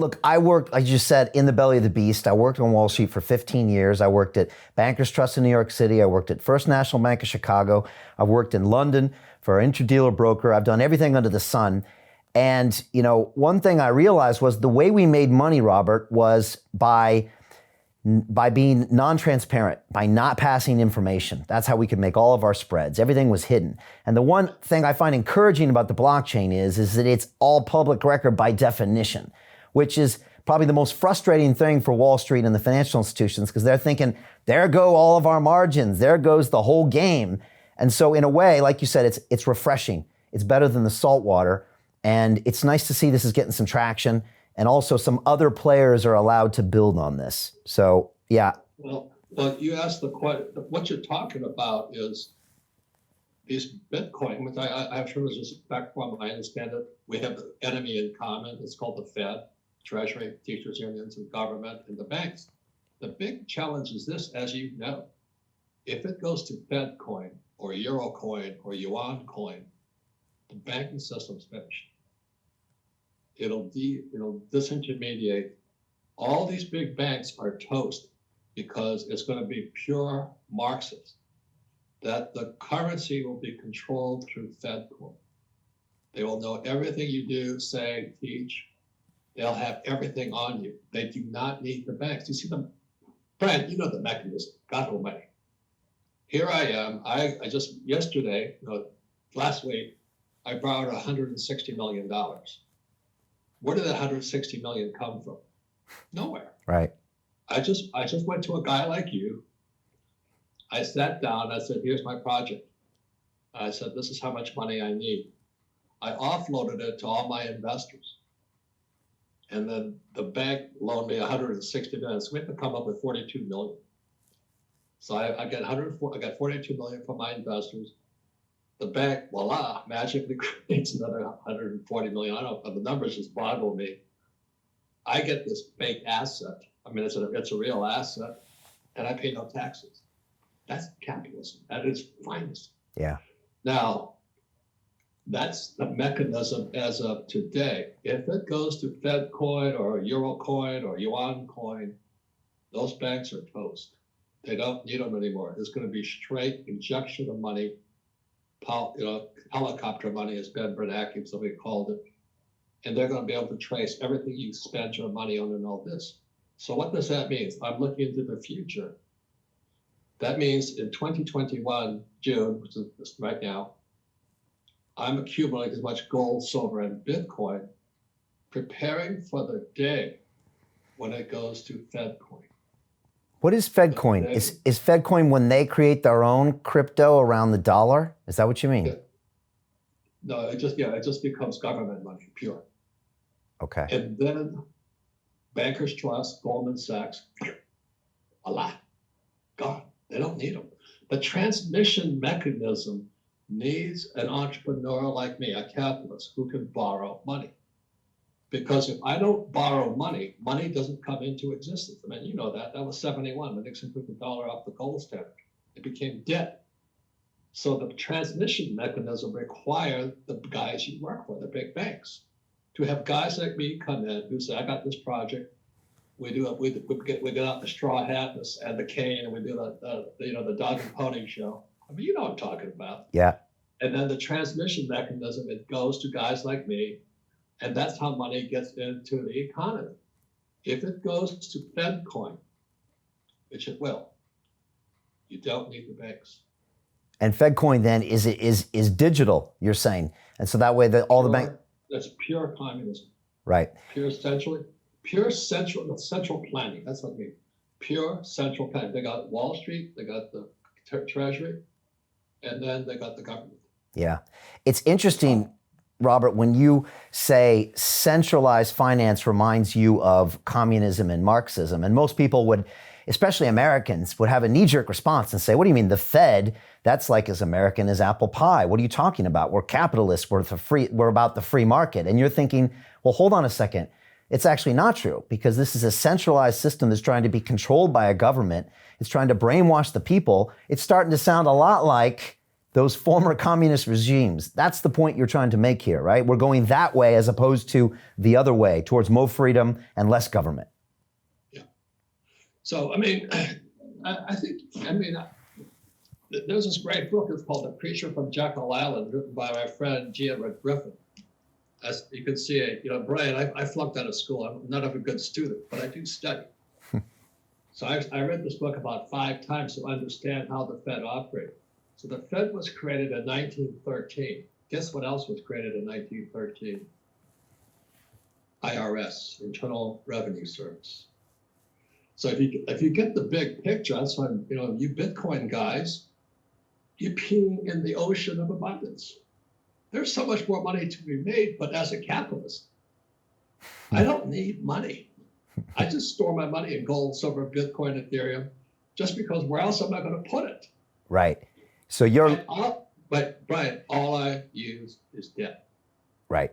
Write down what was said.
look, I worked, like you said, in the belly of the beast. I worked on Wall Street for 15 years. I worked at Bankers Trust in New York City. I worked at First National Bank of Chicago. I've worked in London for an interdealer broker. I've done everything under the sun. And, one thing I realized was the way we made money, Robert, was by being non-transparent, by not passing information. That's how we could make all of our spreads. Everything was hidden. And the one thing I find encouraging about the blockchain is that it's all public record by definition, which is probably the most frustrating thing for Wall Street and the financial institutions, because they're thinking, there go all of our margins, there goes the whole game. And so in a way, like you said, it's refreshing. It's better than the salt water. And it's nice to see this is getting some traction. And also some other players are allowed to build on this. So, yeah. Well, you asked the question, what you're talking about is these Bitcoin, which I'm sure is just back from, I understand it. We have an enemy in common. It's called the Fed, Treasury, teachers unions, and government, and the banks. The big challenge is this, as you know, if it goes to Fed coin or Euro coin or Yuan coin, the banking system's finished. It'll disintermediate. All these big banks are toast because it's going to be pure Marxist, that the currency will be controlled through Fed coin. They will know everything you do, say, teach. They'll have everything on you. They do not need the banks. You see them, Brad, you know the mechanism, God almighty. Here I am, I just yesterday, last week, I borrowed $160 million. Where did that 160 million come from? Nowhere. Right. I just went to a guy like you. I sat down, I said, here's my project. I said, this is how much money I need. I offloaded it to all my investors. And then the bank loaned me 160 million. So we have to come up with 42 million. So I got 42 million from my investors. The bank, voila, magically creates another 140 million. I don't know, the numbers just boggle me. I get this fake asset. I mean, it's a real asset, and I pay no taxes. That's capitalism at its finest. Yeah. Now, that's the mechanism as of today. If it goes to Fed coin or Euro coin or Yuan coin, those banks are toast. They don't need them anymore. It's going to be straight injection of money. Helicopter money, as Ben Bernanke, somebody called it, and they're going to be able to trace everything you spend your money on and all this. So what does that mean? I'm looking into the future. That means in 2021, June, which is right now, I'm accumulating as much gold, silver, and Bitcoin, preparing for the day when it goes to Fed coin. What is FedCoin? Is FedCoin when they create their own crypto around the dollar? Is that what you mean? Yeah. No, it just becomes government money, pure. Okay. And then Bankers Trust, Goldman Sachs, a lot, gone. They don't need them. The transmission mechanism needs an entrepreneur like me, a capitalist, who can borrow money. Because if I don't borrow money, money doesn't come into existence. I mean, you know that. That was 71 when Nixon took the dollar off the gold standard. It became debt. So the transmission mechanism required the guys you work for, the big banks, to have guys like me come in who say, I got this project. We get out the straw hat and the cane, and we do the dog and pony show. I mean, you know what I'm talking about. Yeah. And then the transmission mechanism, it goes to guys like me. And that's how money gets into the economy. If it goes to Fed coin, which it will, you don't need the banks. And FedCoin then is digital, you're saying, and so that way all the bank. That's pure communism. Right. Pure central planning. That's what I mean. Pure central planning. They got Wall Street, they got the Treasury, and then they got the government. Yeah, it's interesting. Robert, when you say centralized finance reminds you of communism and Marxism, and most people would, especially Americans, would have a knee-jerk response and say, what do you mean the Fed? That's like as American as apple pie. What are you talking about? We're capitalists, we're about the free market. And you're thinking, well, hold on a second. It's actually not true, because this is a centralized system that's trying to be controlled by a government. It's trying to brainwash the people. It's starting to sound a lot like those former communist regimes. That's the point you're trying to make here, right? We're going that way as opposed to the other way, towards more freedom and less government. Yeah. So, I mean, there's this great book. It's called The Creature from Jekyll Island, written by my friend G. Edward Griffin. As you can see, Brian, I flunked out of school. I'm not a good student, but I do study. So I read this book about 5 times to understand how the Fed operated. So the Fed was created in 1913. Guess what else was created in 1913? IRS, Internal Revenue Service. So if you get the big picture, that's why you Bitcoin guys, you're peeing in the ocean of abundance. There's so much more money to be made, but as a capitalist, I don't need money. I just store my money in gold, silver, Bitcoin, Ethereum, just because where else am I going to put it? Right. So you're... But Brian, all I use is debt. Right.